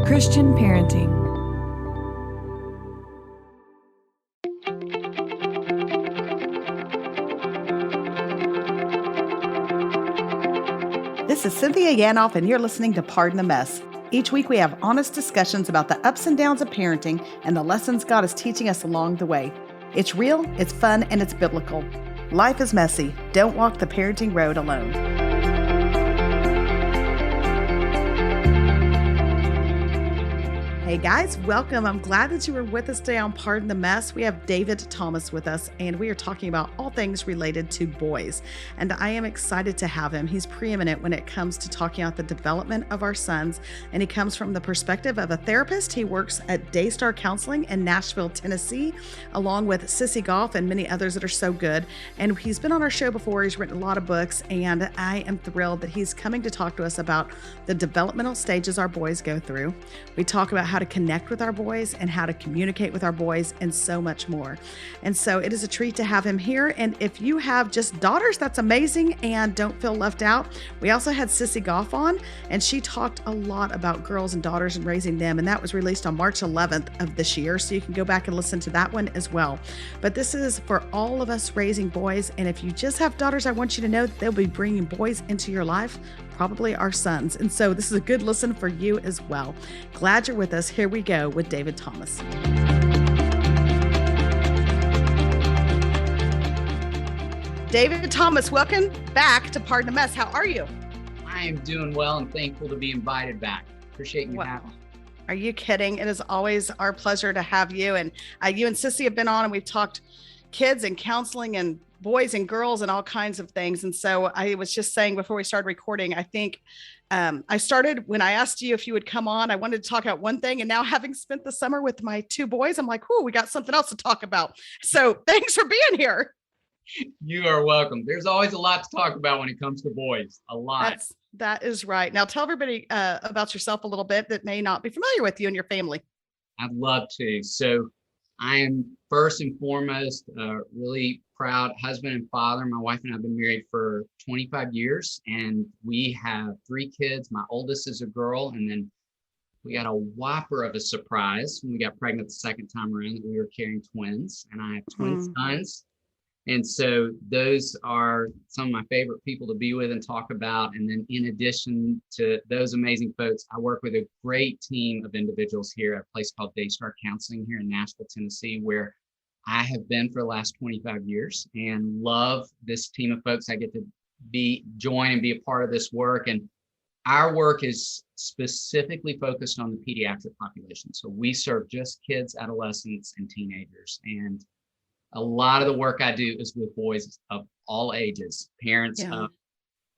Christian parenting. This is Cynthia Yanoff, and you're listening to Pardon the Mess. Each week we have honest discussions about the ups and downs of parenting and the lessons God is teaching us along the way. It's real, it's fun, and it's biblical. Life is messy. Don't walk the parenting road alone. Hey guys, welcome. I'm glad that you were with us today on Pardon the Mess. We have David Thomas with us, and we are talking about all things related to boys. And I am excited to have him. He's preeminent when it comes to talking about the development of our sons, and he comes from the perspective of a therapist. He works at Daystar Counseling in Nashville, Tennessee, along with Sissy Goff and many others that are so good. And he's been on our show before. He's written a lot of books, and I am thrilled that he's coming to talk to us about the developmental stages our boys go through. We talk about how to connect with our boys and how to communicate with our boys and so much more. And so it is a treat to have him here. And if you have just daughters, that's amazing and don't feel left out. We also had Sissy Goff on, and she talked a lot about girls and daughters and raising them. And that was released on March 11th of this year. So you can go back and listen to that one as well. But this is for all of us raising boys. And if you just have daughters, I want you to know that they'll be bringing boys into your life, probably our sons. And so this is a good listen for you as well. Glad you're with us. Here we go with David Thomas. David Thomas, welcome back to Pardon the Mess. How are you? I am doing well and thankful to be invited back. Appreciate you having me. Are you kidding? It is always our pleasure to have you. And you and Sissy have been on, and we've talked kids and counseling and boys and girls and all kinds of things. And so I was just saying before we started recording, I think I started when I asked you if you would come on, I wanted to talk about one thing. And now having spent the summer with my two boys, I'm like, we got something else to talk about. So thanks for being here. You are welcome. There's always a lot to talk about when it comes to boys. A lot. That is right. Now tell everybody about yourself a little bit that may not be familiar with you and your family. I'd love to. So I am first and foremost really proud husband and father. My wife and I have been married for 25 years, and we have 3 kids. My oldest is a girl, and then we got a whopper of a surprise when we got pregnant the second time around that we were carrying twins, and I have twin sons. And so those are some of my favorite people to be with and talk about. And then in addition to those amazing folks, I work with a great team of individuals here at a place called Daystar Counseling here in Nashville, Tennessee, where I have been for the last 25 years and love this team of folks. I get to join and be a part of this work. And our work is specifically focused on the pediatric population. So we serve just kids, adolescents, and teenagers. And a lot of the work I do is with boys of all ages, parents of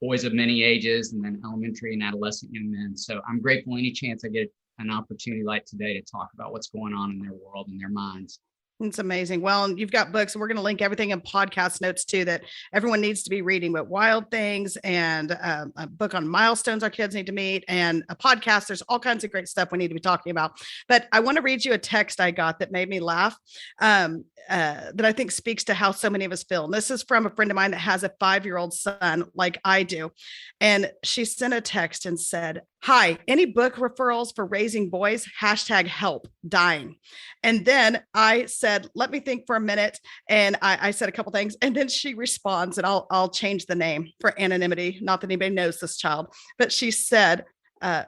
boys of many ages, and then elementary and adolescent young men. So I'm grateful any chance I get an opportunity like today to talk about what's going on in their world and their minds. It's amazing. Well, and you've got books, and we're going to link everything in podcast notes too that everyone needs to be reading, but Wild Things and a book on milestones our kids need to meet and a podcast. There's all kinds of great stuff we need to be talking about. But I want to read you a text I got that made me laugh that I think speaks to how so many of us feel. And this is from a friend of mine that has a 5-year-old son like I do. And she sent a text and said, "Hi, any book referrals for raising boys? #help dying." And then I said, let me think for a minute. And I said a couple things. And then she responds, and I'll change the name for anonymity. Not that anybody knows this child, but she said,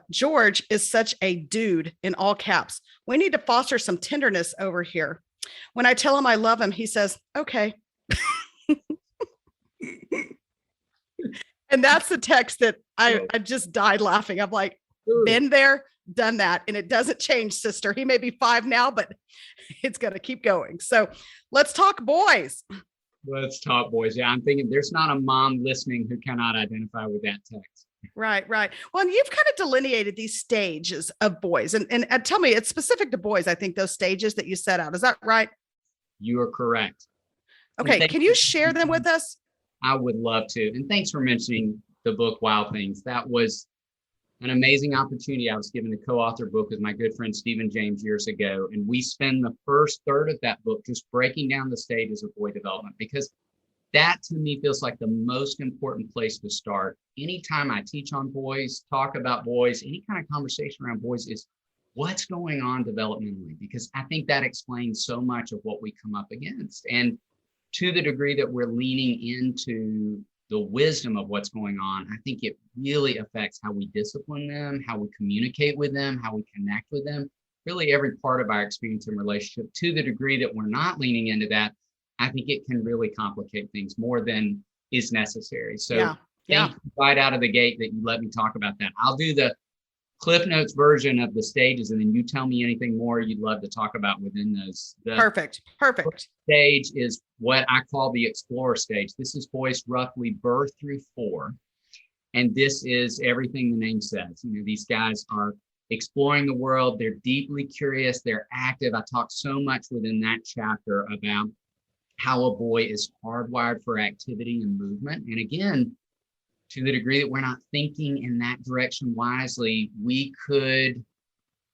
"George is such a dude," in all caps. "We need to foster some tenderness over here. When I tell him I love him, he says, okay." And that's the text that I just died laughing. I'm like, been there, done that. And it doesn't change, sister. He may be 5 now, but it's going to keep going. So let's talk boys. Let's talk boys. Yeah, I'm thinking there's not a mom listening who cannot identify with that text. Right. Well, and you've kind of delineated these stages of boys. And tell me, it's specific to boys, I think, those stages that you set out. Is that right? You are correct. Okay. Can you share them with us? I would love to. And thanks for mentioning the book, Wild Things. That was an amazing opportunity. I was given to co-author a book with my good friend, Stephen James, years ago. And we spend the first third of that book just breaking down the stages of boy development, because that to me feels like the most important place to start. Anytime I teach on boys, talk about boys, any kind of conversation around boys is what's going on developmentally, because I think that explains so much of what we come up against. And to the degree that we're leaning into the wisdom of what's going on, I think it really affects how we discipline them, how we communicate with them, how we connect with them, really every part of our experience and relationship. To the degree that we're not leaning into that, I think it can really complicate things more than is necessary. So thank you right out of the gate that you let me talk about that. I'll do the Cliff Notes version of the stages, and then you tell me anything more you'd love to talk about within those. Perfect. First stage is what I call the explorer stage. This is boys roughly birth through 4. And this is everything the name says. These guys are exploring the world. They're deeply curious. They're active. I talk so much within that chapter about how a boy is hardwired for activity and movement. And again, to the degree that we're not thinking in that direction wisely, we could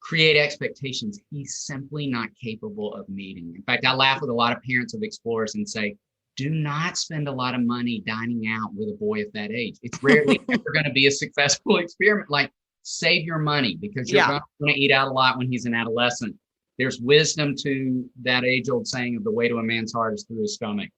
create expectations he's simply not capable of meeting. In fact, I laugh with a lot of parents of explorers and say, do not spend a lot of money dining out with a boy at that age. It's rarely ever going to be a successful experiment. Like, save your money, because you're going to eat out a lot when he's an adolescent. There's wisdom to that age-old saying of the way to a man's heart is through his stomach.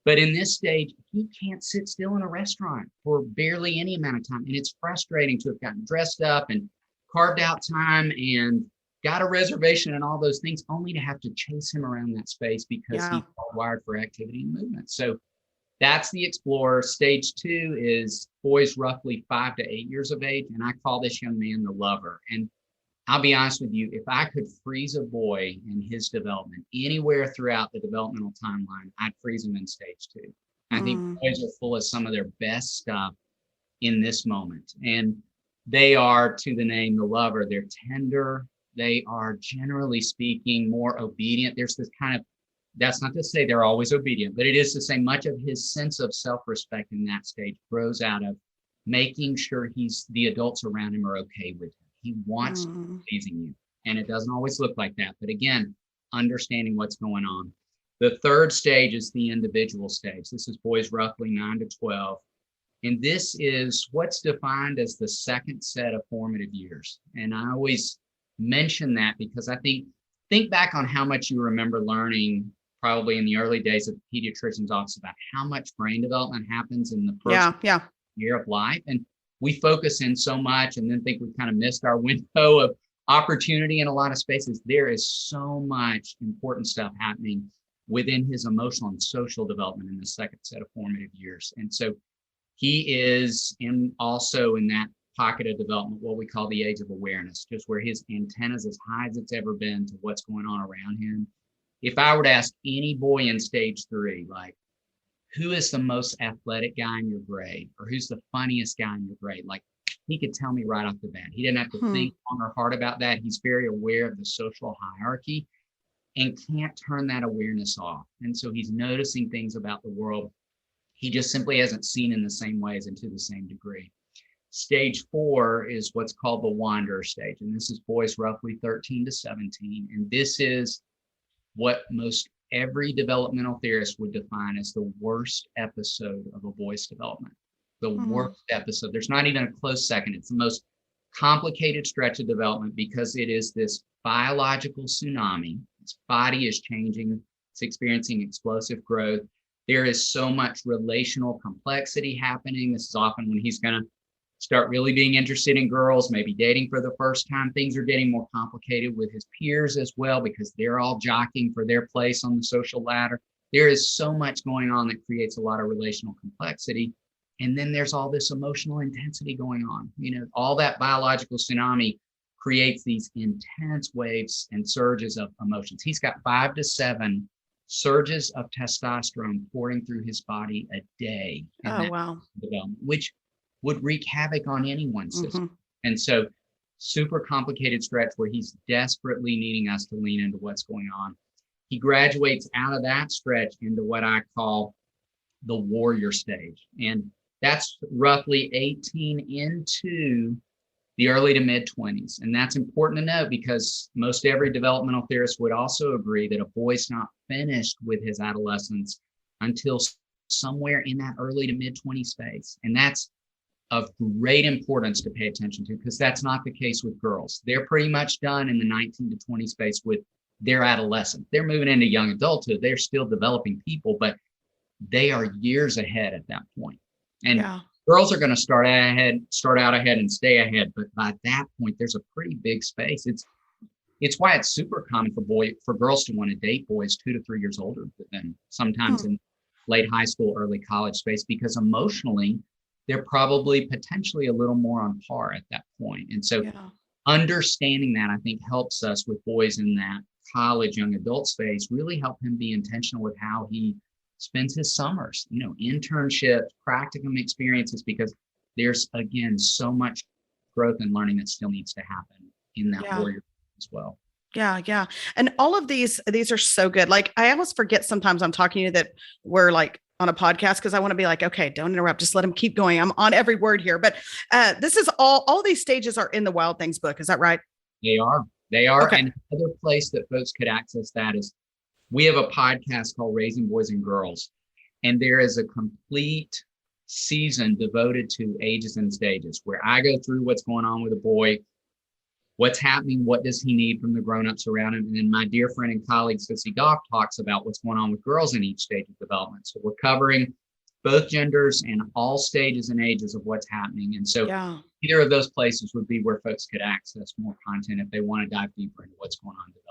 But in this stage, he can't sit still in a restaurant for barely any amount of time. And it's frustrating to have gotten dressed up and carved out time and got a reservation and all those things, only to have to chase him around that space because he's wired for activity and movement. So that's the explorer. Stage 2 is boys roughly 5 to 8 years of age. And I call this young man the lover. And I'll be honest with you, if I could freeze a boy in his development anywhere throughout the developmental timeline, I'd freeze him in stage 2. I think boys are full of some of their best stuff in this moment. And they are, to the name, the lover. They're tender. They are, generally speaking, more obedient. There's this kind of, that's not to say they're always obedient, but it is to say much of his sense of self-respect in that stage grows out of making sure the adults around him are okay with him. He wants to be pleasing you. And it doesn't always look like that. But again, understanding what's going on. The third stage is the individual stage. This is boys roughly 9 to 12. And this is what's defined as the second set of formative years. And I always mention that because I think back on how much you remember learning probably in the early days of the pediatrician's office about how much brain development happens in the first year of life. And we focus in so much and then think we kind of missed our window of opportunity in a lot of spaces. There is so much important stuff happening within his emotional and social development in the second set of formative years. And so he is also in that pocket of development, what we call the age of awareness, just where his antenna's as high as it's ever been to what's going on around him. If I were to ask any boy in stage 3, like, who is the most athletic guy in your grade, or who's the funniest guy in your grade? Like, he could tell me right off the bat. He didn't have to think long or hard about that. He's very aware of the social hierarchy and can't turn that awareness off. And so he's noticing things about the world he just simply hasn't seen in the same ways and to the same degree. Stage 4 is what's called the wanderer stage. And this is boys roughly 13 to 17. And this is what most every developmental theorist would define as the worst episode of a boy's development. The worst episode. There's not even a close second. It's the most complicated stretch of development because it is this biological tsunami. Its body is changing. It's experiencing explosive growth. There is so much relational complexity happening. This is often when he's going to start really being interested in girls, maybe dating for the first time. Things are getting more complicated with his peers as well because they're all jockeying for their place on the social ladder. There is so much going on that creates a lot of relational complexity. And then there's all this emotional intensity going on. All that biological tsunami creates these intense waves and surges of emotions. He's got 5 to 7 surges of testosterone pouring through his body a day. Which would wreak havoc on anyone's system. And so super complicated stretch where he's desperately needing us to lean into what's going on. He graduates out of that stretch into what I call the warrior stage. And that's roughly 18 into the early to mid 20s. And that's important to note because most every developmental theorist would also agree that a boy's not finished with his adolescence until somewhere in that early to mid 20 space. And that's of great importance to pay attention to, because that's not the case with girls. They're pretty much done in the 19 to 20 space with their adolescent. They're moving into young adulthood. They're still developing people, but they are years ahead at that point. And girls are going to start out ahead and stay ahead. But by that point, there's a pretty big space. It's why it's super common for girls to want to date boys 2 to 3 years older than sometimes in late high school, early college space, because emotionally, they're probably potentially a little more on par at that point. And so understanding that, I think, helps us with boys in that college, young adult space, really help him be intentional with how he spends his summers, internships, practicum experiences, because there's, again, so much growth and learning that still needs to happen in that warrior as well. Yeah. Yeah. And all of these are so good. Like, I almost forget sometimes I'm talking to you that we're like on a podcast, because I want to be like, okay, don't interrupt. Just let him keep going. I'm on every word here. But this is all these stages are in the Wild Things book. Is that right? They are. Okay. And another place that folks could access that is we have a podcast called Raising Boys and Girls. And there is a complete season devoted to ages and stages, where I go through what's going on with a boy, what's happening, what does he need from the grownups around him. And then my dear friend and colleague, Sissy Goff, talks about what's going on with girls in each stage of development. So we're covering both genders and all stages and ages of what's happening. And so either of those places would be where folks could access more content if they want to dive deeper into what's going on developmentally.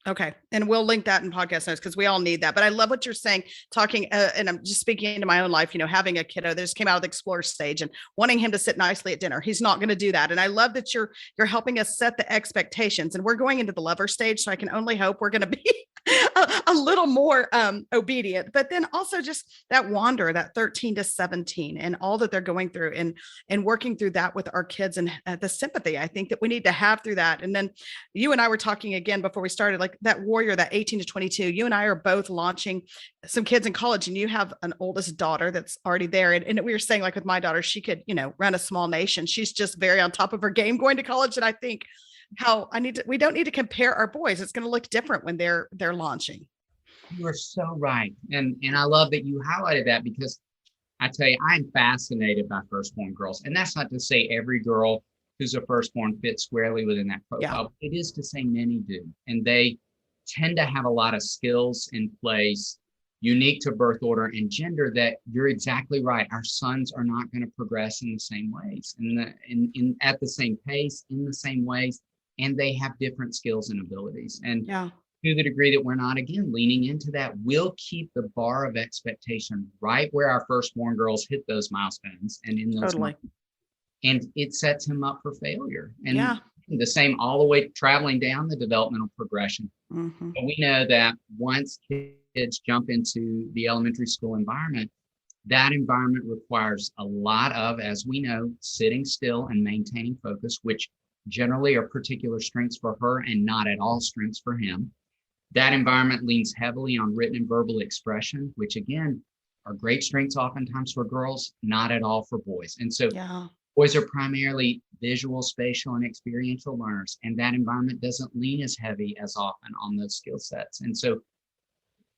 Okay. And we'll link that in podcast notes, because we all need that. But I love what you're saying, talking, and I'm just speaking into my own life, having a kiddo that just came out of the explore stage and wanting him to sit nicely at dinner. He's not going to do that. And I love that you're helping us set the expectations, and we're going into the lover stage. So I can only hope we're going to be a little more obedient, but then also just that wander, that 13 to 17 and all that they're going through, and working through that with our kids, and the sympathy I think that we need to have through that. And then you and I were talking again before we started, like that warrior, that 18 to 22, you and I are both launching some kids in college, and you have an oldest daughter that's already there. And we were saying, like with my daughter, she could, run a small nation. She's just very on top of her game going to college. And I think we don't need to compare our boys. It's going to look different when they're launching. You are so right. And I love that you highlighted that, because I tell you, I'm fascinated by firstborn girls. And that's not to say every girl who's a firstborn fits squarely within that profile. Yeah. It is to say many do. And they tend to have a lot of skills in place unique to birth order and gender that you're exactly right. Our sons are not going to progress in the same ways, at the same pace, in the same ways. And they have different skills and abilities. And to the degree that we're not, again, leaning into that, we'll keep the bar of expectation right where our firstborn girls hit those milestones and in those moments. And it sets him up for failure. And the same all the way traveling down the developmental progression. Mm-hmm. But we know that once kids jump into the elementary school environment, that environment requires a lot of, as we know, sitting still and maintaining focus, which generally are particular strengths for her and not at all strengths for him. That environment leans heavily on written and verbal expression, which again are great strengths oftentimes for girls, not at all for boys. And so boys are primarily visual, spatial, and experiential learners, and that environment doesn't lean as heavy as often on those skill sets. And so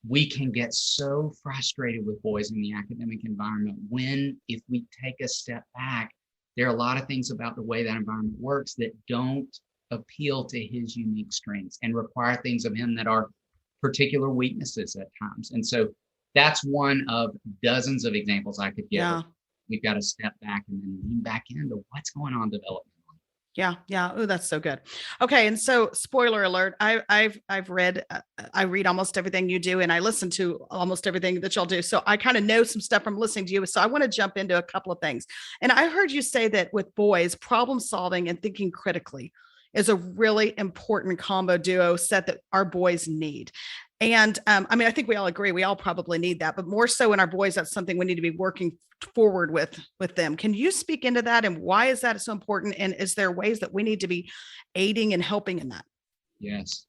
we can get so frustrated with boys in the academic environment when, if we take a step back, there are a lot of things about the way that environment works that don't appeal to his unique strengths and require things of him that are particular weaknesses at times. And so that's one of dozens of examples I could give. Yeah. We've got to step back and then lean back into what's going on developmentally. Yeah. Yeah. Oh, that's so good. Okay. And so, spoiler alert, I've read, I read almost everything you do, and I listen to almost everything that y'all do. So I kind of know some stuff from listening to you. So I want to jump into a couple of things. And I heard you say that with boys, problem solving and thinking critically is a really important combo duo set that our boys need. And I think we all agree, we all probably need that, but more so in our boys, that's something we need to be working forward with them. Can you speak into that, and why is that so important? And is there ways that we need to be aiding and helping in that? Yes,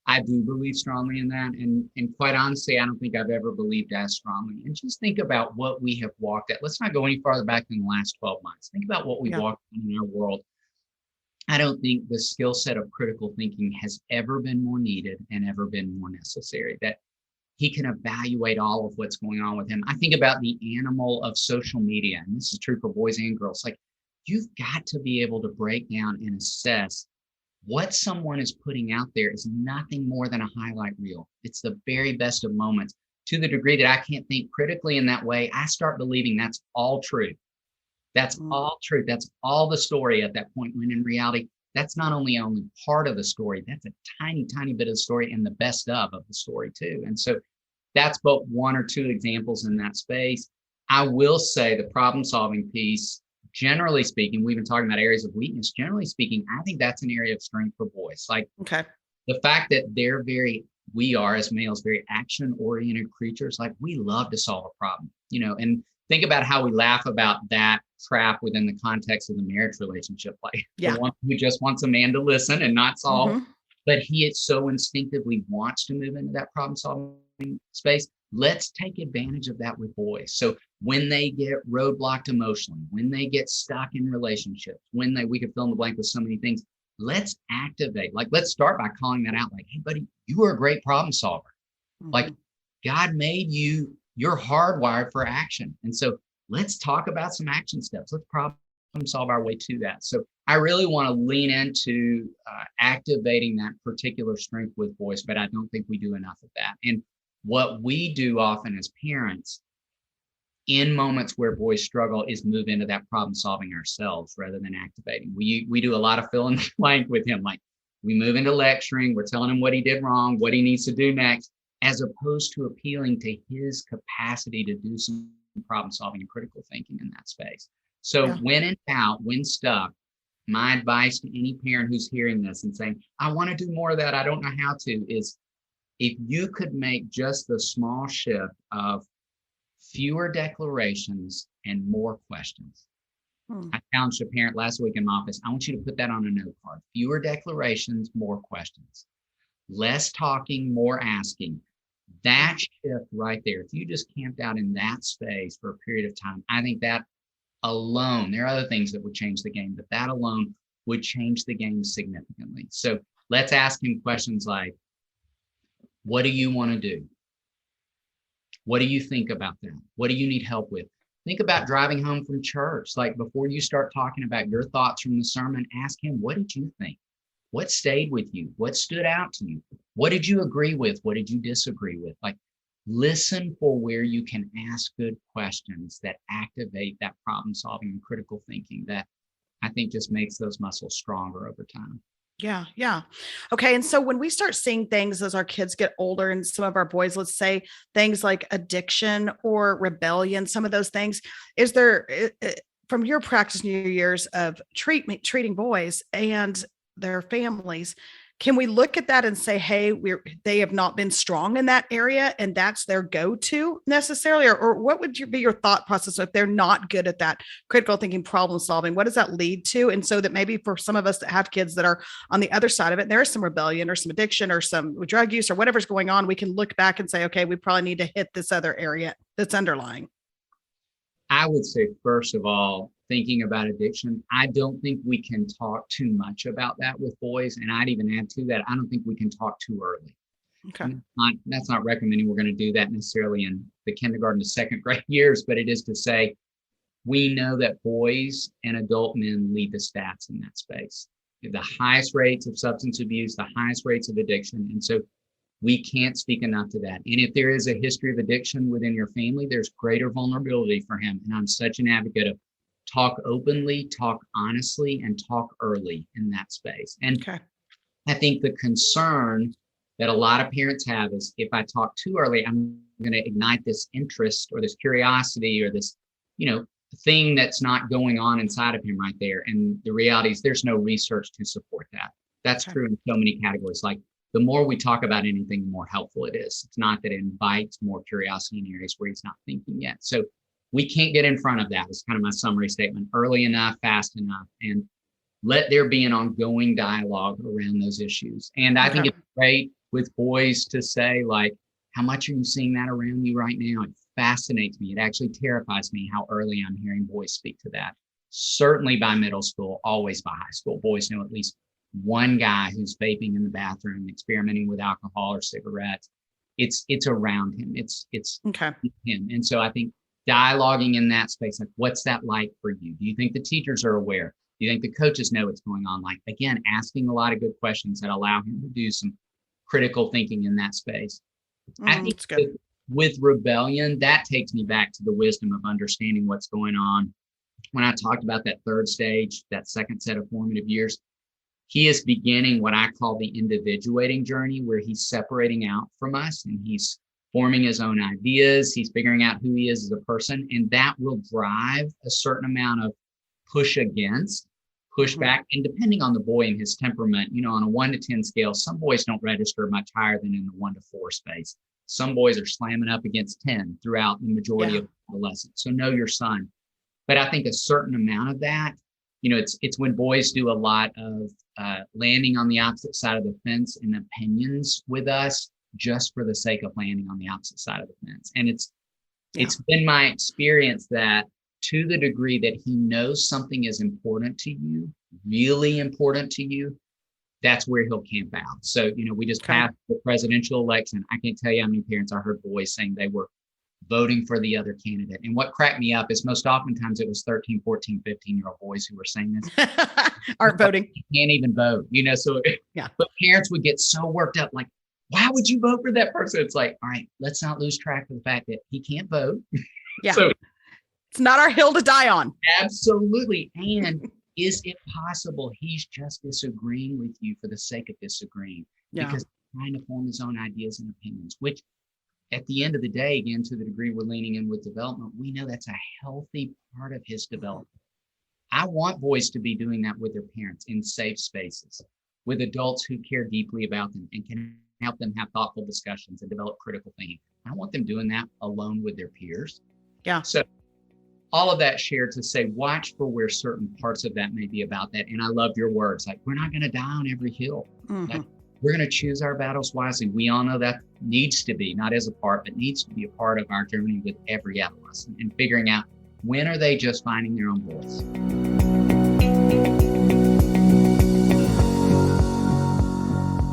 I do believe strongly in that. And quite honestly, I don't think I've ever believed as strongly. And just think about what we have walked at. Let's not go any farther back than the last 12 months. Think about what we've walked in our world. I don't think the skill set of critical thinking has ever been more needed and ever been more necessary. That he can evaluate all of what's going on with him. I think about the animal of social media, and this is true for boys and girls. Like, you've got to be able to break down and assess what someone is putting out there is nothing more than a highlight reel. It's the very best of moments. To the degree that I can't think critically in that way, I start believing that's all true. That's all true. That's all the story at that point, when in reality, that's not only part of the story, that's a tiny, tiny bit of the story, and the best of the story too. And so that's both one or two examples in that space. I will say the problem solving piece, generally speaking, we've been talking about areas of weakness. Generally speaking, I think that's an area of strength for boys. Like, the fact that we are as males, very action oriented creatures. Like, we love to solve a problem, and think about how we laugh about that trap within the context of the marriage relationship. Like, the one who just wants a man to listen and not solve, but he so instinctively wants to move into that problem solving space. Let's take advantage of that with boys. So when they get roadblocked emotionally, when they get stuck in relationships, we could fill in the blank with so many things, let's activate. Like, let's start by calling that out. Like, hey, buddy, you are a great problem solver. Like, God made you, you're hardwired for action. And so let's talk about some action steps. Let's problem solve our way to that. So I really want to lean into activating that particular strength with boys, but I don't think we do enough of that. And what we do often as parents in moments where boys struggle is move into that problem solving ourselves rather than activating. We do a lot of fill in the blank with him. Like, we move into lecturing, we're telling him what he did wrong, what he needs to do next, as opposed to appealing to his capacity to do some problem solving and critical thinking in that space. So when in doubt, when stuck, my advice to any parent who's hearing this and saying, I want to do more of that, I don't know how to, is if you could make just the small shift of fewer declarations and more questions. I challenged a parent last week in my office. I want you to put that on a note card. Fewer declarations, more questions. Less talking, more asking. That shift right there, if you just camped out in that space for a period of time, I think that alone, there are other things that would change the game, but that alone would change the game significantly. So let's ask him questions like, what do you want to do? What do you think about that? What do you need help with? Think about driving home from church. Like, before you start talking about your thoughts from the sermon, ask him, what did you think? What stayed with you? What stood out to you? What did you agree with? What did you disagree with? Like, listen for where you can ask good questions that activate that problem solving and critical thinking that I think just makes those muscles stronger over time. Yeah. Yeah. Okay. And so when we start seeing things as our kids get older, and some of our boys, let's say things like addiction or rebellion, some of those things, is there, from your practice in your years of treating boys and their families, can we look at that and say, hey, they have not been strong in that area, and that's their go-to necessarily? Or what would be your thought process if they're not good at that critical thinking, problem solving? What does that lead to? And so that maybe for some of us that have kids that are on the other side of it, there is some rebellion or some addiction or some drug use or whatever's going on, we can look back and say, okay, we probably need to hit this other area that's underlying. I would say, first of all, thinking about addiction, I don't think we can talk too much about that with boys. And I'd even add to that, I don't think we can talk too early. Okay. That's not recommending we're going to do that necessarily in the kindergarten to second grade years, but it is to say, we know that boys and adult men lead the stats in that space. The highest rates of substance abuse, the highest rates of addiction. And so we can't speak enough to that. And if there is a history of addiction within your family, there's greater vulnerability for him. And I'm such an advocate of talk openly, talk honestly, and talk early in that space. And I think the concern that a lot of parents have is, if I talk too early, I'm going to ignite this interest or this curiosity or this, thing that's not going on inside of him right there. And the reality is there's no research to support that. That's true in so many categories. Like, the more we talk about anything, the more helpful it is. It's not that it invites more curiosity in areas where he's not thinking yet. So we can't get in front of that. It's kind of my summary statement: early enough, fast enough, and let there be an ongoing dialogue around those issues. And I think it's great with boys to say, like, how much are you seeing that around you right now? It fascinates me. It actually terrifies me how early I'm hearing boys speak to that. Certainly by middle school, always by high school. Boys know at least one guy who's vaping in the bathroom, experimenting with alcohol or cigarettes. it's around him. It's Okay. him. And so I think dialoguing in that space, like, what's that like for you? Do you think the teachers are aware? Do you think the coaches know what's going on? Like, again, asking a lot of good questions that allow him to do some critical thinking in that space. I think That's good. with rebellion, that takes me back to the wisdom of understanding what's going on. When I talked about that third stage, that second set of formative years, he is beginning what I call the individuating journey, where he's separating out from us and he's forming his own ideas. He's figuring out who he is as a person. And that will drive a certain amount of push against, push back. And depending on the boy and his temperament, on a 1 to 10 scale, some boys don't register much higher than in the 1 to 4 space. Some boys are slamming up against 10 throughout the majority of adolescence. So know your son. But I think a certain amount of that, it's when boys do a lot of landing on the opposite side of the fence and opinions with us just for the sake of landing on the opposite side of the fence. And it's been my experience that to the degree that he knows something is important to you, really important to you, that's where he'll camp out. So, we just passed the presidential election. I can't tell you how many parents I heard boys saying they were voting for the other candidate. And what cracked me up is most oftentimes it was 13, 14, 15-year-old boys who were saying this. Aren't voting. You can't even vote, so but parents would get so worked up, like, why would you vote for that person? It's like, all right, let's not lose track of the fact that he can't vote. Yeah. So it's not our hill to die on. Absolutely. And is it possible he's just disagreeing with you for the sake of disagreeing? Yeah. Because he's trying to form his own ideas and opinions, which at the end of the day, again, to the degree we're leaning in with development, we know that's a healthy part of his development. I want boys to be doing that with their parents in safe spaces, with adults who care deeply about them and can help them have thoughtful discussions and develop critical thinking. I want them doing that alone with their peers. Yeah. So all of that shared to say, watch for where certain parts of that may be about that. And I love your words, like, we're not going to die on every hill. Like, we're going to choose our battles wisely. We all know that needs to be, not as a part, but needs to be a part of our journey with every adolescent and figuring out when are they just finding their own voice.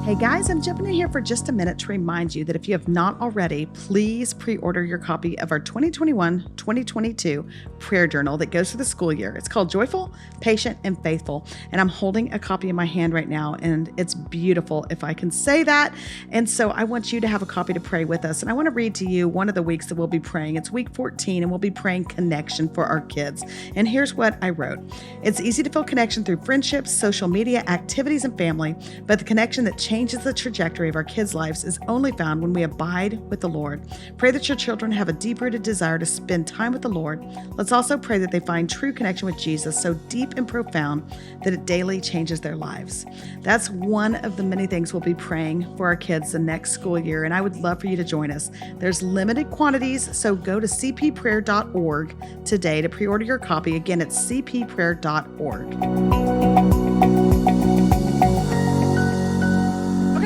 Hey guys, I'm jumping in here for just a minute to remind you that if you have not already, please pre-order your copy of our 2021-2022 prayer journal that goes through the school year. It's called Joyful, Patient, and Faithful. And I'm holding a copy in my hand right now, and it's beautiful, if I can say that. And so I want you to have a copy to pray with us. And I want to read to you one of the weeks that we'll be praying. It's week 14, and we'll be praying connection for our kids. And here's what I wrote. It's easy to feel connection through friendships, social media, activities, and family, but the connection that changes the trajectory of our kids' lives is only found when we abide with the Lord. Pray that your children have a deep-rooted desire to spend time with the Lord. Let's also pray that they find true connection with Jesus so deep and profound that it daily changes their lives. That's one of the many things we'll be praying for our kids the next school year, and I would love for you to join us. There's limited quantities, so go to cpprayer.org today to pre-order your copy. Again, it's cpprayer.org.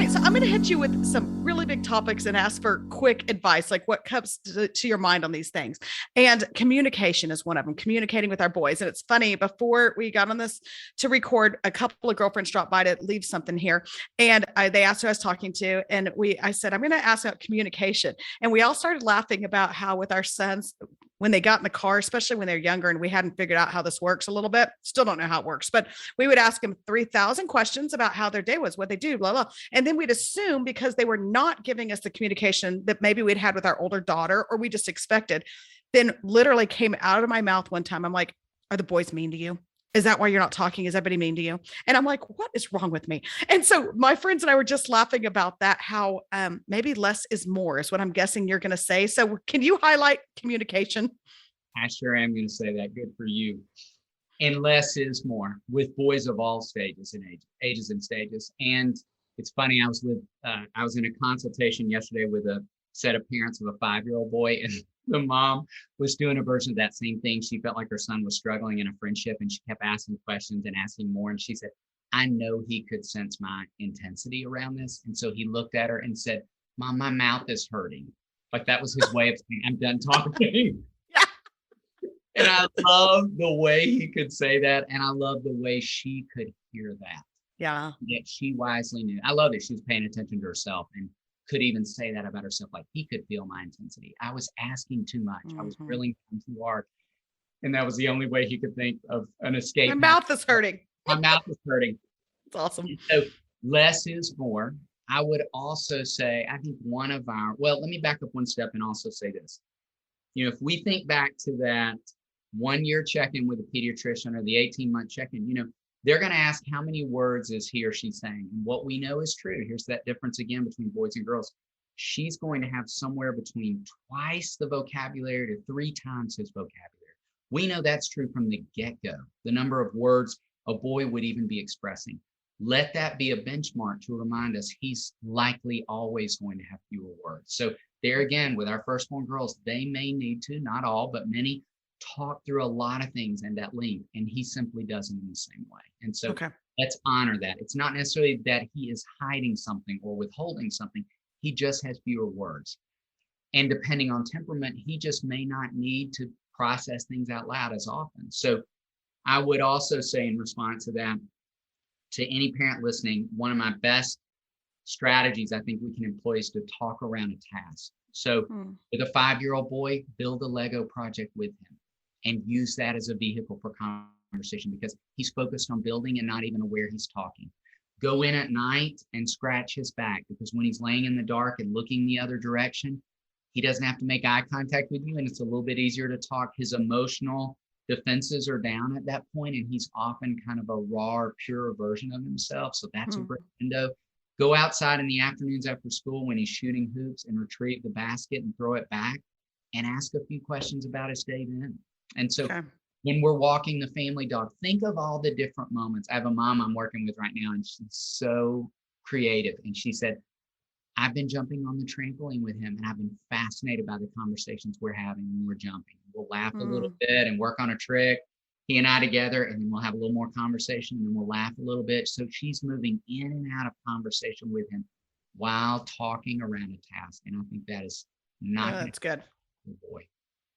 So I'm going to hit you with some really big topics and ask for quick advice, like what comes to your mind on these things. And communication is one of them, communicating with our boys. And it's funny, before we got on this to record, a couple of girlfriends dropped by to leave something here. And they asked who I was talking to. And I said, I'm going to ask about communication. And we all started laughing about how with our sons, when they got in the car, especially when they're younger and we hadn't figured out how this works a little bit, still don't know how it works, but we would ask them 3,000 questions about how their day was, what they do, blah, blah. And then we'd assume because they were not giving us the communication that maybe we'd had with our older daughter, or we just expected, then literally came out of my mouth one time. I'm like, are the boys mean to you? Is that why you're not talking? Is everybody mean to you? And I'm like, what is wrong with me? And so my friends and I were just laughing about that, how maybe less is more is what I'm guessing you're going to say. So can you highlight communication? I sure am going to say that. Good for you. And less is more with boys of all stages and ages and stages. And it's funny, I was in a consultation yesterday with a set of parents of a 5-year-old boy, and the mom was doing a version of that same thing. She felt like her son was struggling in a friendship, and she kept asking questions and asking more. And she said, I know he could sense my intensity around this. And so he looked at her and said, Mom, my mouth is hurting. Like that was his way of saying, I'm done talking. And I love the way he could say that. And I love the way she could hear that. Yeah. Yet she wisely knew. I love that she was paying attention to herself. And could even say that about herself, like he could feel my intensity. I was asking too much. I was Mhm. grilling him too hard. And that was the only way he could think of an My escape hatch. mouth is hurting. My mouth is hurting. It's awesome. And so less is more. I would also say, I think well, let me back up one step and also say this. If we think back to that 1 year check-in with a pediatrician or the 18-month check-in, they're going to ask how many words is he or she saying. And what we know is true. Here's that difference again between boys and girls. She's going to have somewhere between twice the vocabulary to 3 times his vocabulary. We know that's true from the get-go, the number of words a boy would even be expressing. Let that be a benchmark to remind us he's likely always going to have fewer words. So there again, with our firstborn girls, they may need to, not all, but many, talk through a lot of things and at length, and he simply doesn't in the same way. And so Okay. let's honor that. It's not necessarily that he is hiding something or withholding something. He just has fewer words. And depending on temperament, he just may not need to process things out loud as often. So I would also say in response to that, to any parent listening, one of my best strategies I think we can employ is to talk around a task. So with a 5-year-old boy, build a Lego project with him and use that as a vehicle for conversation because he's focused on building and not even aware he's talking. Go in at night and scratch his back because when he's laying in the dark and looking the other direction, he doesn't have to make eye contact with you and it's a little bit easier to talk. His emotional defenses are down at that point and he's often kind of a raw, pure version of himself. So that's a great window. Go outside in the afternoons after school when he's shooting hoops and retrieve the basket and throw it back and ask a few questions about his day then. And so when we're walking the family dog, think of all the different moments. I have a mom I'm working with right now and she's so creative. And she said, I've been jumping on the trampoline with him and I've been fascinated by the conversations we're having when we're jumping. We'll laugh a little bit and work on a trick, he and I together, and then we'll have a little more conversation and then we'll laugh a little bit. So she's moving in and out of conversation with him while talking around a task. And I think that is not that's good. Boy.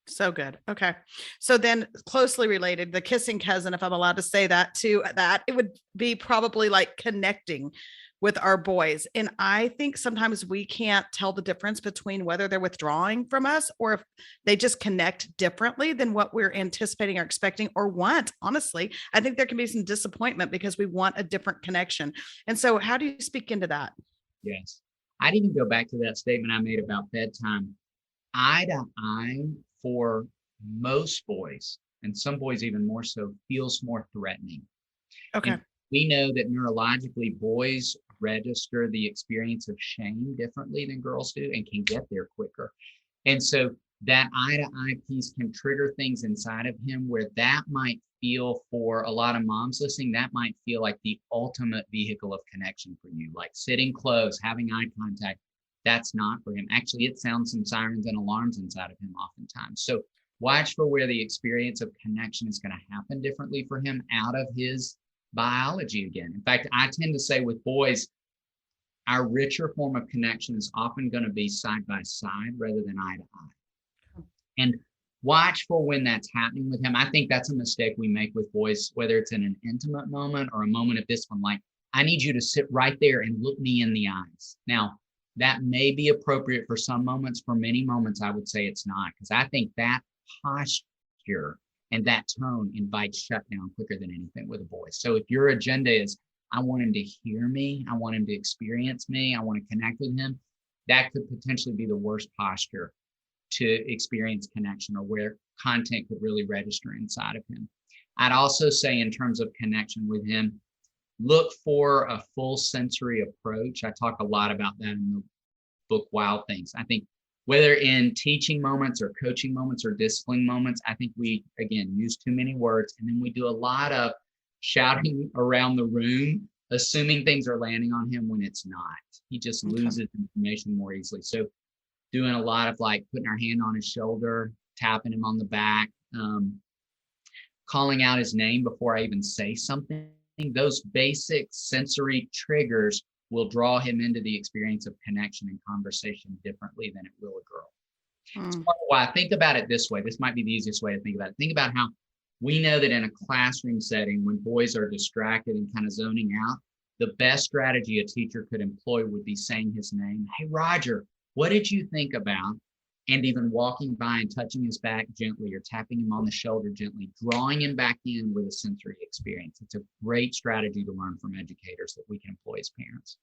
So good. Okay. So then closely related, the kissing cousin, if I'm allowed to say that to that, it would be probably like connecting with our boys. And I think sometimes we can't tell the difference between whether they're withdrawing from us or if they just connect differently than what we're anticipating or expecting or want. Honestly, I think there can be some disappointment because we want a different connection. And so how do you speak into that? Yes. I'd even go back to that statement I made about bedtime. Eye to eye for most boys, and some boys even more so, feels more threatening. Okay. And we know that neurologically, boys register the experience of shame differently than girls do and can get there quicker. And so that eye to eye piece can trigger things inside of him where that might feel, for a lot of moms listening, that might feel like the ultimate vehicle of connection for you, like sitting close, having eye contact. That's not for him. Actually, it sounds some sirens and alarms inside of him oftentimes. So watch for where the experience of connection is going to happen differently for him out of his biology again. In fact, I tend to say with boys, our richer form of connection is often going to be side by side rather than eye to eye. And watch for when that's happening with him. I think that's a mistake we make with boys, whether it's in an intimate moment or a moment of discipline, like, I need you to sit right there and look me in the eyes. Now, that may be appropriate for some moments. For many moments, I would say it's not, because I think that posture and that tone invites shutdown quicker than anything with a boy. So if your agenda is, I want him to hear me, I want him to experience me, I want to connect with him, that could potentially be the worst posture to experience connection or where content could really register inside of him. I'd also say in terms of connection with him, look for a full sensory approach. I talk a lot about that in the book, Wild Things. I think whether in teaching moments or coaching moments or discipline moments, I think we, again, use too many words. And then we do a lot of shouting around the room, assuming things are landing on him when it's not. He just loses information more easily. So doing a lot of like putting our hand on his shoulder, tapping him on the back, calling out his name before I even say something. Those basic sensory triggers will draw him into the experience of connection and conversation differently than it will a girl. It's part of why I think about it this way. This might be the easiest way to think about it. Think about how we know that in a classroom setting, when boys are distracted and kind of zoning out, the best strategy a teacher could employ would be saying his name. Hey, Roger, what did you think about? And even walking by and touching his back gently or tapping him on the shoulder gently, drawing him back in with a sensory experience. It's a great strategy to learn from educators that we can employ as parents.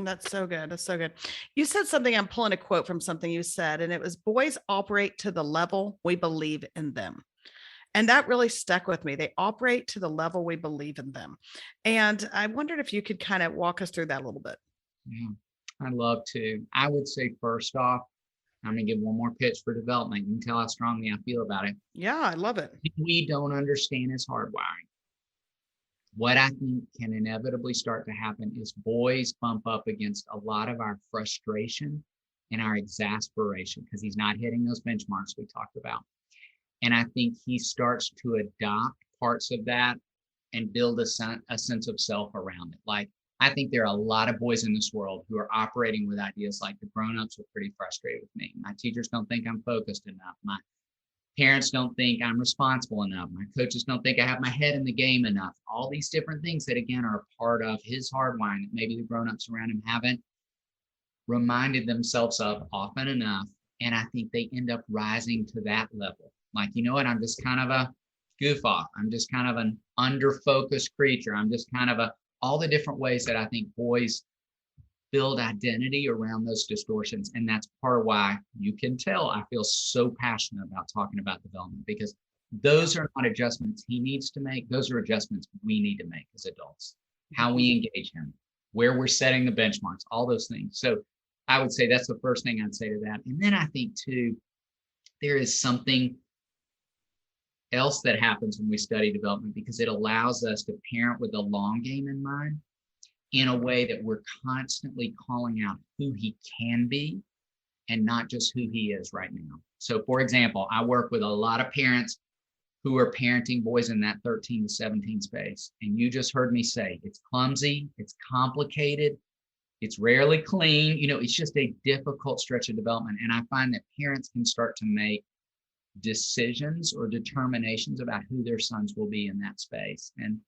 That's so good. That's so good. You said something, I'm pulling a quote from something you said, and it was boys operate to the level we believe in them. And that really stuck with me. They operate to the level we believe in them. And I wondered if you could kind of walk us through that a little bit. Yeah, I'd love to. I would say, first off, I'm going to give one more pitch for development. You can tell how strongly I feel about it. Yeah, I love it. We don't understand his hardwiring. What I think can inevitably start to happen is boys bump up against a lot of our frustration and our exasperation because he's not hitting those benchmarks we talked about. And I think he starts to adopt parts of that and build a sense of self around it. Like, I think there are a lot of boys in this world who are operating with ideas like the grown-ups are pretty frustrated with me. My teachers don't think I'm focused enough. My parents don't think I'm responsible enough. My coaches don't think I have my head in the game enough. All these different things that, again, are a part of his hardwiring that maybe the grown-ups around him haven't reminded themselves of often enough. And I think they end up rising to that level. Like, you know what? I'm just kind of a goof off. I'm just kind of an under-focused creature. I'm just kind of all the different ways that I think boys build identity around those distortions. And that's part of why you can tell I feel so passionate about talking about development, because those are not adjustments he needs to make. Those are adjustments we need to make as adults. How we engage him, where we're setting the benchmarks, all those things. So I would say that's the first thing I'd say to that. And then I think too, there is something else that happens when we study development, because it allows us to parent with the long game in mind in a way that we're constantly calling out who he can be and not just who he is right now. So for example, I work with a lot of parents who are parenting boys in that 13 to 17 space. And you just heard me say, it's clumsy, it's complicated, it's rarely clean. It's just a difficult stretch of development. And I find that parents can start to make decisions or determinations about who their sons will be in that space. And,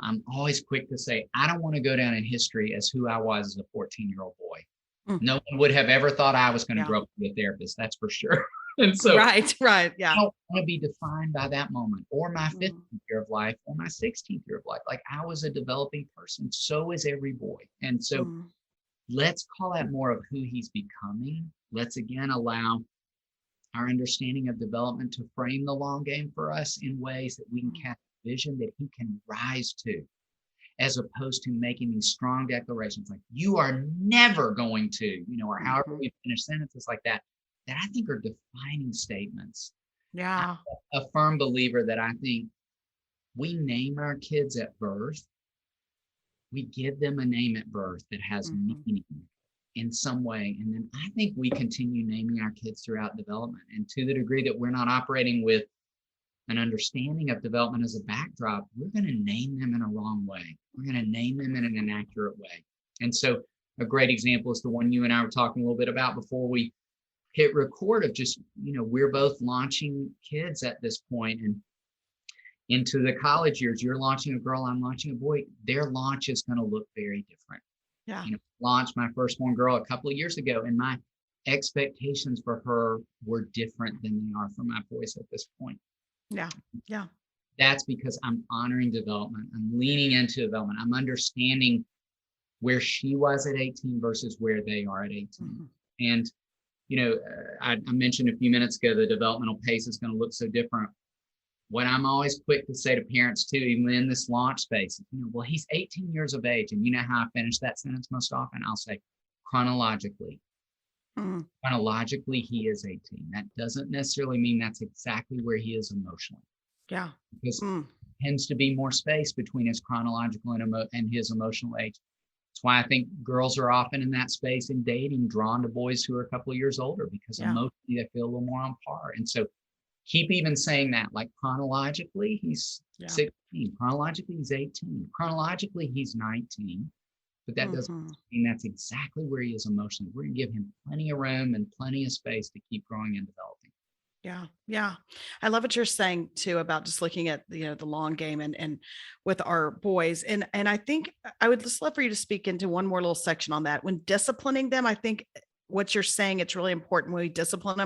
I'm always quick to say, I don't want to go down in history as who I was as a 14-year-old boy. No one would have ever thought I was going to grow up to be a therapist. That's for sure. And so right. Yeah. I don't want to be defined by that moment or my 15th year of life or my 16th year of life. Like, I was a developing person. So is every boy. And so let's call that more of who he's becoming. Let's again allow our understanding of development to frame the long game for us in ways that we can cast vision that he can rise to, as opposed to making these strong declarations like, you are never going to, or however we finish sentences like that I think are defining statements. Yeah. I'm a firm believer that I think we name our kids at birth. We give them a name at birth that has meaning in some way. And then I think we continue naming our kids throughout development. And to the degree that we're not operating with an understanding of development as a backdrop, we're going to name them in a wrong way. We're going to name them in an inaccurate way. And so a great example is the one you and I were talking a little bit about before we hit record, of just, we're both launching kids at this point and into the college years. You're launching a girl, I'm launching a boy. Their launch is going to look very different. Yeah. Launched my firstborn girl a couple of years ago, and my expectations for her were different than they are for my boys at this point. Yeah. Yeah. That's because I'm honoring development. I'm leaning into development. I'm understanding where she was at 18 versus where they are at 18. And, I mentioned a few minutes ago, the developmental pace is going to look so different. What I'm always quick to say to parents too, even in this launch space, well, he's 18 years of age. And you know how I finish that sentence most often? I'll say, chronologically. Chronologically, he is 18. That doesn't necessarily mean that's exactly where he is emotionally. Yeah. Because tends to be more space between his chronological and his emotional age. That's why I think girls are often in that space in dating, drawn to boys who are a couple of years older, because emotionally they feel a little more on par. And so keep even saying that, like, chronologically, he's 16. Chronologically, he's 18. Chronologically, he's 19. But that doesn't mean that's exactly where he is emotionally. We're going to give him plenty of room and plenty of space to keep growing and developing. Yeah. Yeah. I love what you're saying too about just looking at, the long game and with our boys. And I think I would just love for you to speak into one more little section on that. When disciplining them, I think what you're saying, it's really important when we discipline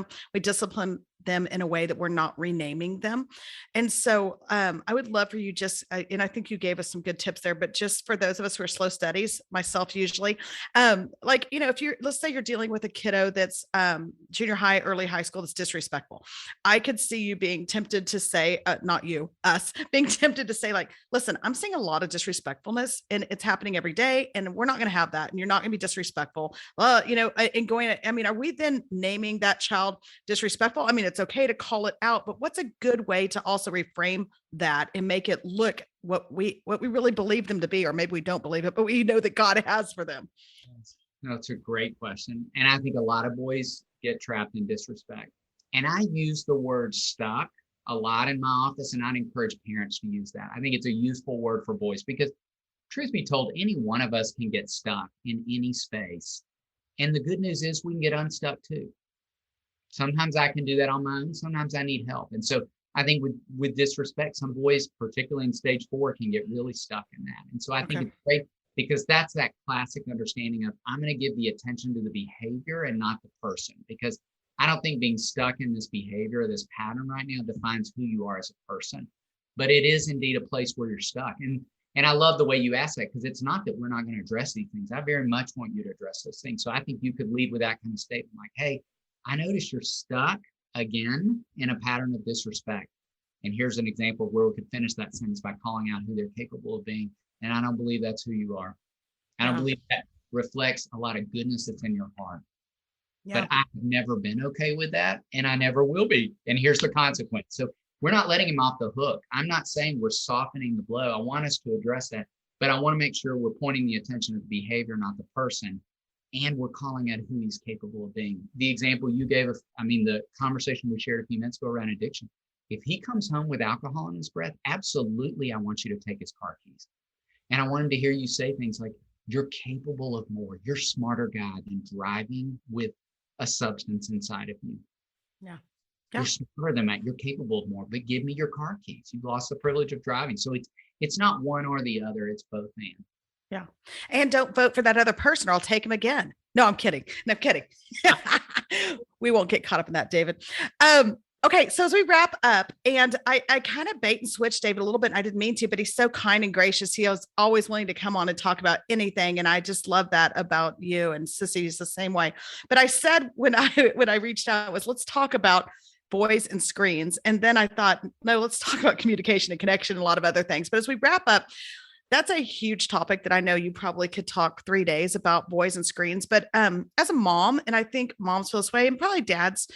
them in a way that we're not renaming them. And so I would love for you and I think you gave us some good tips there, but just for those of us who are slow studies, myself usually, like, if let's say you're dealing with a kiddo that's junior high, early high school, that's disrespectful. I could see you being tempted to say, not you, us, being tempted to say, like, listen, I'm seeing a lot of disrespectfulness and it's happening every day. And we're not going to have that. And you're not going to be disrespectful. And going, I mean, are we then naming that child disrespectful? I mean, it's okay to call it out, but what's a good way to also reframe that and make it look what we really believe them to be, or maybe we don't believe it, but we know that God has for them? No, it's a great question. And I think a lot of boys get trapped in disrespect. And I use the word stuck a lot in my office, and I'd encourage parents to use that. I think it's a useful word for boys because, truth be told, any one of us can get stuck in any space. And the good news is we can get unstuck too. Sometimes I can do that on my own. Sometimes I need help. And so I think with disrespect, some boys, particularly in stage 4, can get really stuck in that. And so I think Okay. it's great because that's that classic understanding of I'm going to give the attention to the behavior and not the person. Because I don't think being stuck in this behavior, this pattern right now defines who you are as a person. But it is indeed a place where you're stuck. And I love the way you ask that because it's not that we're not going to address these things. I very much want you to address those things. So I think you could lead with that kind of statement like, hey, I notice you're stuck again in a pattern of disrespect. And here's an example where we could finish that sentence by calling out who they're capable of being. And I don't believe that's who you are. I don't Yeah. believe that reflects a lot of goodness that's in your heart. Yeah. But I've never been okay with that. And I never will be. And here's the consequence. So we're not letting him off the hook. I'm not saying we're softening the blow. I want us to address that. But I want to make sure we're pointing the attention to the behavior, not the person. And we're calling out who he's capable of being. The example you gave us, the conversation we shared a few minutes ago around addiction. If he comes home with alcohol in his breath, absolutely, I want you to take his car keys. And I want him to hear you say things like, you're capable of more. You're a smarter guy than driving with a substance inside of you. Yeah. You're Yeah. smarter than that. You're capable of more, but give me your car keys. You've lost the privilege of driving. So it's not one or the other. It's both and. Yeah. And don't vote for that other person or I'll take him again. No, I'm kidding. No, I'm kidding. We won't get caught up in that, David. Okay, so as we wrap up, and I kind of bait and switch David a little bit. I didn't mean to, but he's so kind and gracious. He was always willing to come on and talk about anything, and I just love that about you. And Sissy's the same way. But I said when I reached out was let's talk about boys and screens, and then I thought no, let's talk about communication and connection and a lot of other things. But as we wrap up, that's a huge topic that I know you probably could talk 3 days about boys and screens. But as a mom, and I think moms feel this way, and probably dads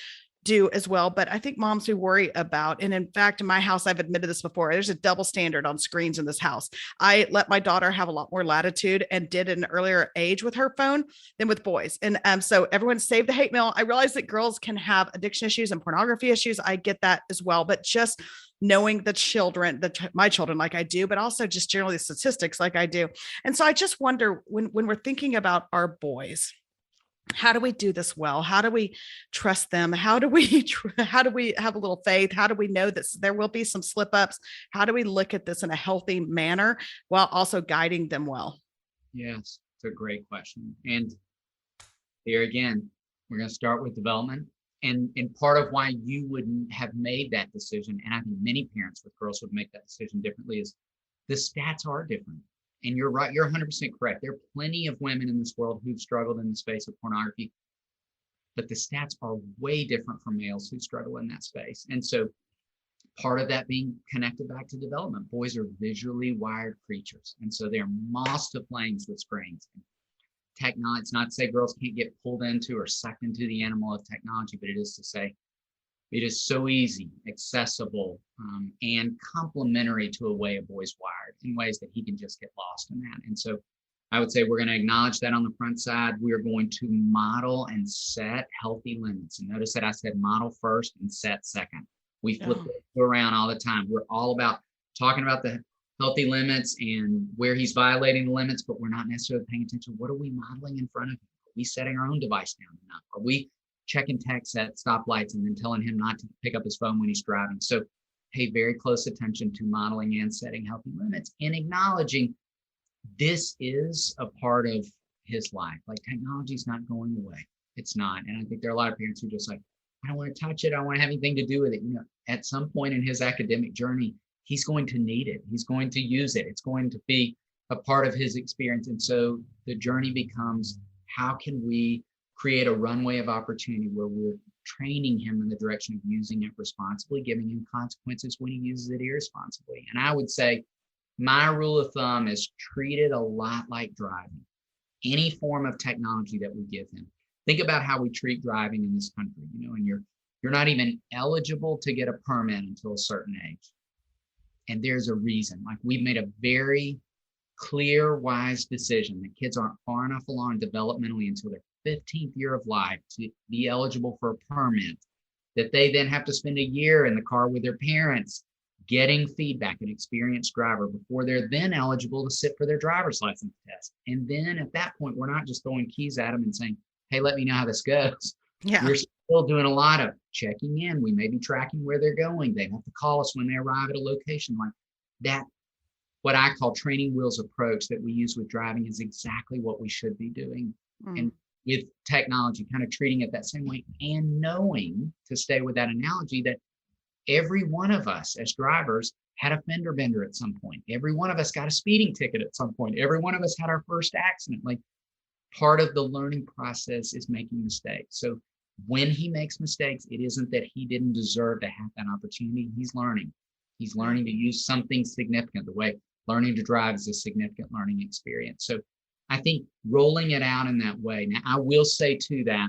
do as well. But I think moms we worry about, and in fact, in my house, I've admitted this before, there's a double standard on screens in this house. I let my daughter have a lot more latitude and did at an earlier age with her phone than with boys. And so everyone save the hate mail. I realize that girls can have addiction issues and pornography issues. I get that as well. But just knowing the children, my children, like I do, but also just generally the statistics like I do. And so I just wonder when we're thinking about our boys, how do we do this well? How do we trust them? How do we have a little faith? How do we know that there will be some slip ups? How do we look at this in a healthy manner while also guiding them well? Yes, it's a great question. And here again, we're going to start with development. And part of why you wouldn't have made that decision, and I think many parents with girls would make that decision differently, is the stats are different. And you're right, you're 100% correct. There are plenty of women in this world who've struggled in the space of pornography, but the stats are way different from males who struggle in that space. And so part of that being connected back to development, boys are visually wired creatures. And so they're mossed to flames with screens. Technology, it's not to say girls can't get pulled into or sucked into the animal of technology, but it is to say it is so easy, accessible, and complementary to a way a boy's wired in ways that he can just get lost in that. And so I would say we're going to acknowledge that on the front side. We are going to model and set healthy limits. And notice that I said model first and set second. We flip it around all the time. We're all about talking about the healthy limits and where he's violating the limits, but we're not necessarily paying attention. What are we modeling in front of him? Are we setting our own device down enough? Are we checking texts at stoplights and then telling him not to pick up his phone when he's driving. So pay very close attention to modeling and setting healthy limits and acknowledging this is a part of his life. Like technology is not going away. It's not. And I think there are a lot of parents who just like, I don't want to touch it. I don't want to have anything to do with it. At some point in his academic journey, he's going to need it. He's going to use it. It's going to be a part of his experience. And so the journey becomes, how can we create a runway of opportunity where we're training him in the direction of using it responsibly, giving him consequences when he uses it irresponsibly. And I would say my rule of thumb is treat it a lot like driving. Any form of technology that we give him. Think about how we treat driving in this country, and you're not even eligible to get a permit until a certain age. And there's a reason. Like, we've made a very clear, wise decision that kids aren't far enough along developmentally until their 15th year of life to be eligible for a permit, that they then have to spend a year in the car with their parents getting feedback, an experienced driver, before they're then eligible to sit for their driver's license test. And then at that point, we're not just throwing keys at them and saying, hey, let me know how this goes. Yeah. We're still doing a lot of checking in. We may be tracking where they're going. They have to call us when they arrive at a location. Like that, what I call training wheels approach that we use with driving is exactly what we should be doing. And with technology, kind of treating it that same way, and knowing, to stay with that analogy, that every one of us as drivers had a fender bender at some point. Every one of us got a speeding ticket at some point. Every one of us had our first accident. Like, part of the learning process is making mistakes. So when he makes mistakes, it isn't that he didn't deserve to have that opportunity. He's learning. He's learning to use something significant. The way learning to drive is a significant learning experience. So I think rolling it out in that way. Now, I will say too that,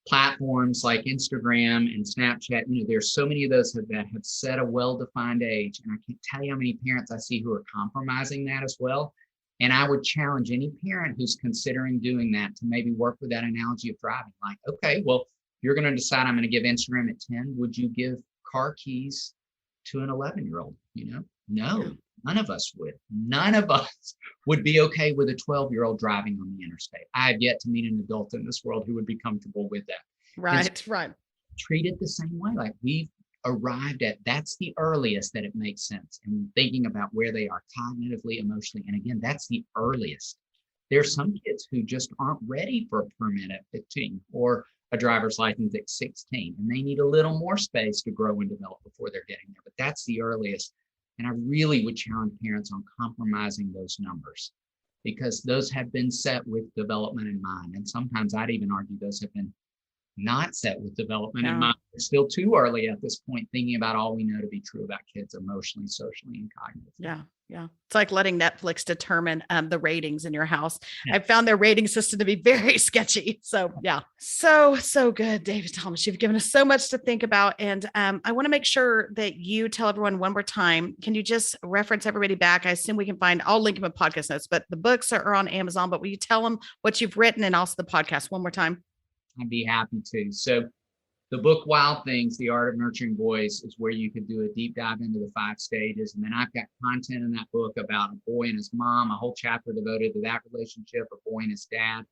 platforms like Instagram and Snapchat, there's so many of those that have set a well-defined age. And I can't tell you how many parents I see who are compromising that as well. And I would challenge any parent who's considering doing that to maybe work with that analogy of driving. Like, okay, well, you're going to decide I'm going to give Instagram at 10. Would you give car keys to an 11-year-old? No, none of us would. None of us would be okay with a 12-year-old driving on the interstate. I have yet to meet an adult in this world who would be comfortable with that. Right. Treat it the same way. Like, we've arrived at, that's the earliest that it makes sense. And thinking about where they are cognitively, emotionally. And again, that's the earliest. There's some kids who just aren't ready for a permit at 15 or a driver's license at 16, and they need a little more space to grow and develop before they're getting there. But that's the earliest. And I really would challenge parents on compromising those numbers, because those have been set with development in mind. And sometimes I'd even argue those have been not set with development in mind. It's still too early at this point, thinking about all we know to be true about kids emotionally, socially, and cognitively. Yeah. It's like letting Netflix determine the ratings in your house. Yeah. I found their rating system to be very sketchy. So yeah, so good, David Thomas. You've given us so much to think about. And I want to make sure that you tell everyone one more time. Can you just reference everybody back? I assume we can find, I'll link them in podcast notes, but the books are on Amazon. But will you tell them what you've written and also the podcast one more time? I'd be happy to. So the book Wild Things, The Art of Nurturing Boys, is where you could do a deep dive into the 5 stages. And then I've got content in that book about a boy and his mom, a whole chapter devoted to that relationship, a boy and his dad.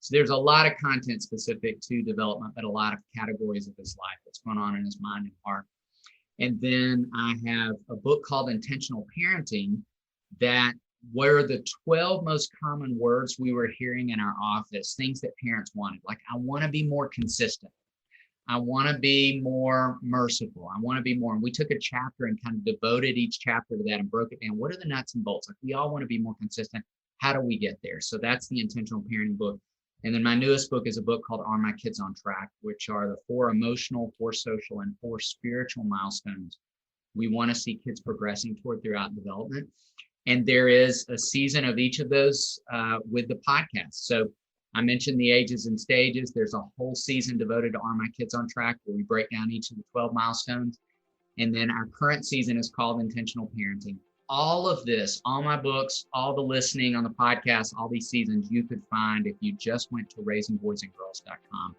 So there's a lot of content specific to development, but a lot of categories of his life, what's going on in his mind and heart. And then I have a book called Intentional Parenting, that were the 12 most common words we were hearing in our office, things that parents wanted. Like, I want to be more consistent. I want to be more merciful. I want to be more. And we took a chapter and kind of devoted each chapter to that and broke it down. What are the nuts and bolts? Like, we all want to be more consistent. How do we get there? So that's the Intentional Parenting book. And then my newest book is a book called Are My Kids on Track, which are the 4 emotional, 4 social, and 4 spiritual milestones we want to see kids progressing toward throughout development. And there is a season of each of those with the podcast. So I mentioned the ages and stages. There's a whole season devoted to Are My Kids on Track, where we break down each of the 12 milestones. And then our current season is called Intentional Parenting. All of this, all my books, all the listening on the podcast, all these seasons, you could find if you just went to raisingboysandgirls.com.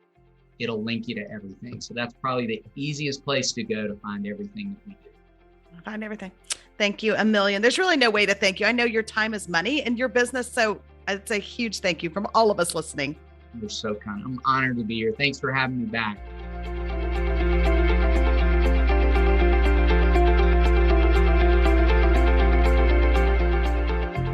It'll link you to everything. So that's probably the easiest place to go to find everything that we do. Find everything. Thank you a million. There's really no way to thank you. I know your time is money in your business. So it's a huge thank you from all of us listening. You're so kind. I'm honored to be here. Thanks for having me back.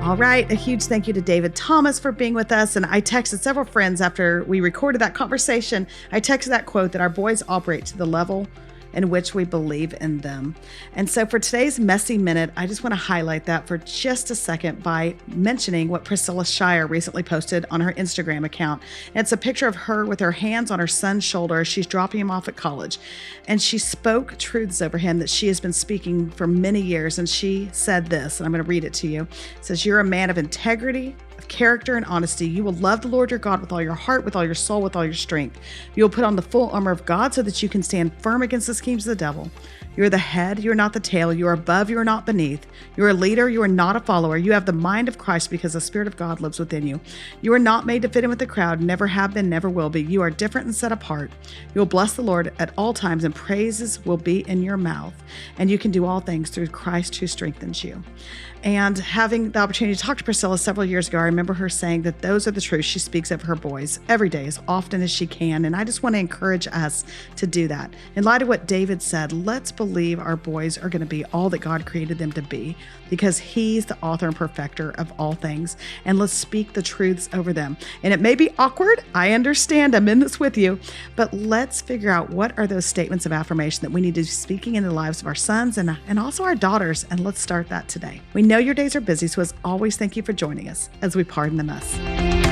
All right. A huge thank you to David Thomas for being with us. And I texted several friends after we recorded that conversation. I texted that quote that our boys operate to the level in which we believe in them. And so for today's Messy Minute, I just want to highlight that for just a second by mentioning what Priscilla Shire recently posted on her Instagram account. And it's a picture of her with her hands on her son's shoulder as she's dropping him off at college. And she spoke truths over him that she has been speaking for many years. And she said this, and I'm going to read it to you. It says, "You're a man of integrity, of character and honesty. You will love the Lord your God with all your heart, with all your soul, with all your strength. You will put on the full armor of God so that you can stand firm against the schemes of the devil. You are the head, you are not the tail. You are above, you are not beneath. You are a leader, you are not a follower. You have the mind of Christ because the Spirit of God lives within you. You are not made to fit in with the crowd, never have been, never will be. You are different and set apart. You will bless the Lord at all times, and praises will be in your mouth. And you can do all things through Christ who strengthens you." And having the opportunity to talk to Priscilla several years ago, I remember her saying that those are the truths she speaks of her boys every day as often as she can. And I just want to encourage us to do that. In light of what David said, let's believe our boys are going to be all that God created them to be, because He's the author and perfecter of all things. And let's speak the truths over them. And it may be awkward. I understand. I'm in this with you. But let's figure out what are those statements of affirmation that we need to be speaking in the lives of our sons and also our daughters. And let's start that today. We know your days are busy, so as always, thank you for joining us as we pardon the mess.